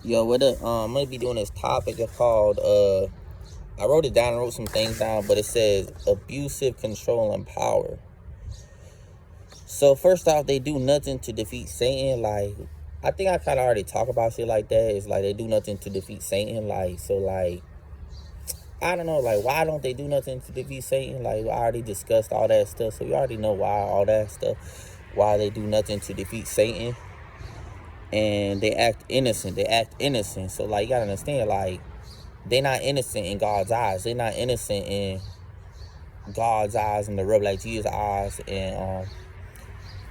Yo, I'm gonna be doing this topic. It's called I wrote it down, I wrote some things down, but it says abusive control and power. So first off, they do nothing to defeat Satan. Like, I think I kind of already talk about shit like that. It's like they do nothing to defeat Satan. Like, so like, I don't know, like, why don't they do nothing to defeat Satan? Like, I already discussed all that stuff, so you already know why all that stuff, why they do nothing to defeat Satan. And they act innocent. They act innocent. So like, you gotta understand, like, they're not innocent in God's eyes. They're not innocent in God's eyes and the Rebel like Jesus' eyes, and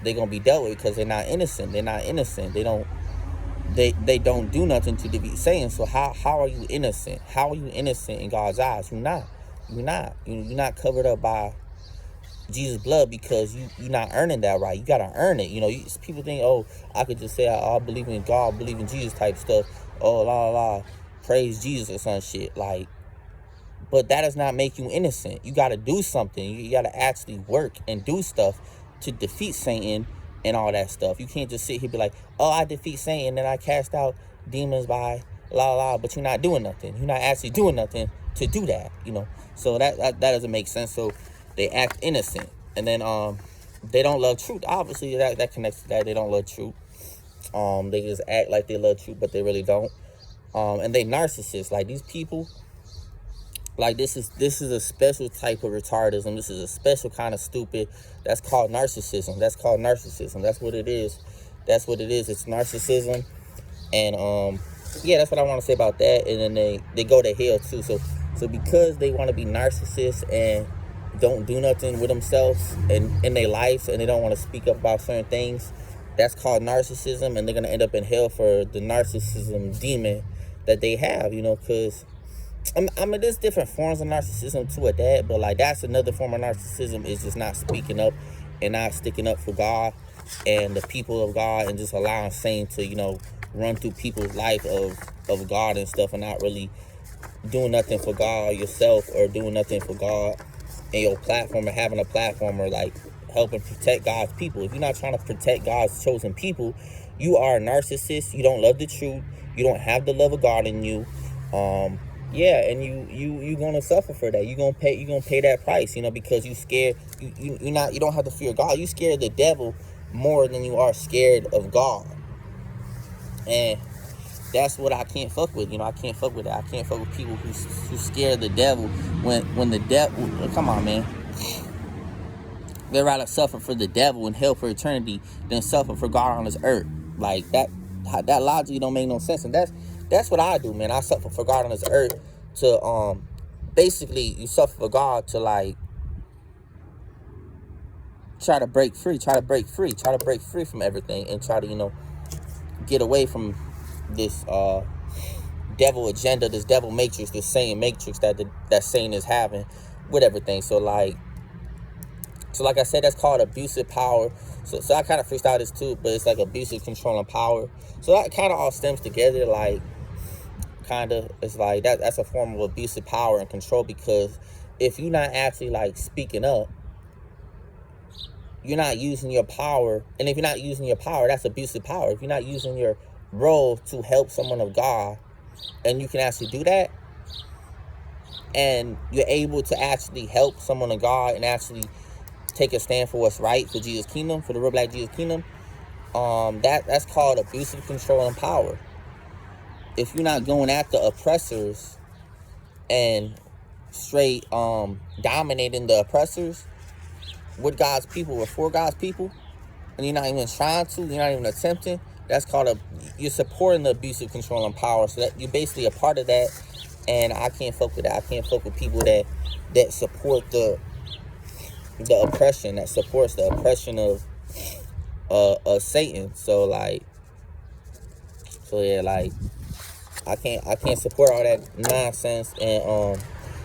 they're gonna be dealt with because they're not innocent. They're not innocent. They don't do nothing to defeat Satan. So how are you innocent? How are you innocent in God's eyes? You're not. You're not. You're not covered up by Jesus' blood because you're not earning that right. You gotta earn it. People think, oh, I could just say I believe in God, believe in Jesus type stuff. Oh, la la la, praise Jesus or some shit. Like, but that does not make you innocent. You gotta do something. You gotta actually work and do stuff to defeat Satan and all that stuff. You can't just sit here and be like, oh, I defeat Satan and I cast out demons by la la, but you're not doing nothing. You're not actually doing nothing to do that. So that doesn't make sense. So they act innocent, and then they don't love truth. Obviously that connects to that. They don't love truth. They just act like they love truth, but they really don't. And they narcissists. Like, these people, like, this is a special type of retardism. This is a special kind of stupid. That's called narcissism. That's what it is. It's narcissism. And yeah, that's what I want to say about that. And then they go to hell too. So because they want to be narcissists and don't do nothing with themselves and in their lives, and they don't want to speak up about certain things, that's called narcissism, and they're gonna end up in hell for the narcissism demon that they have. Because I mean, there's different forms of narcissism to that, but like, that's another form of narcissism, is just not speaking up and not sticking up for God and the people of God, and just allowing Satan to run through people's life of God and stuff, and not really doing nothing for God yourself, or doing nothing for God and your platform, or having a platform, or like helping protect God's people. If you're not trying to protect God's chosen people, you are a narcissist. You don't love the truth. You don't have the love of God in you. Yeah, and you gonna suffer for that. You're gonna pay that price, because you scared. You don't have to fear God. You scared of the devil more than you are scared of God. And that's what I can't fuck with. I can't fuck with that. I can't fuck with people who scared of the devil when the devil. Come on, man. They'd rather suffer for the devil and hell for eternity than suffer for God on this earth. Like, that logic don't make no sense. And that's what I do, man. I suffer for God on this earth to basically, you suffer for God to, like, try to break free from everything, and try to get away from this devil agenda, this devil matrix, this Satan matrix that Satan is having with everything. So like I said, that's called abusive power. So I kind of freestyle this too, but it's like abusive control and power. So that kind of all stems together. Like, it's like that's a form of abusive power and control, because if you're not actually, like, speaking up, you're not using your power. And if you're not using your power, that's abusive power. If you're not using your role to help someone of God, and you can actually do that, and you're able to actually help someone of God and actually take a stand for what's right for Jesus' kingdom, for the real black Jesus' kingdom, that's called abusive control and power. If you're not going after oppressors and straight dominating the oppressors with God's people or for God's people, and you're not even trying to, you're not even attempting, that's called you're supporting the abusive control and power. So that you're basically a part of that, and I can't fuck with that. I can't fuck with people that support the oppression, that supports the oppression of Satan. So yeah, like, I can't support all that nonsense. And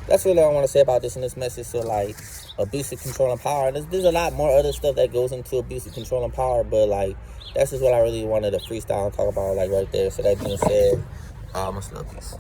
that's really all I want to say about this in this message. So, like, abusive control and power. There's a lot more other stuff that goes into abusive control and power, but like, that's just what I really wanted to freestyle and talk about, like, right there. So that being said, much love, peace.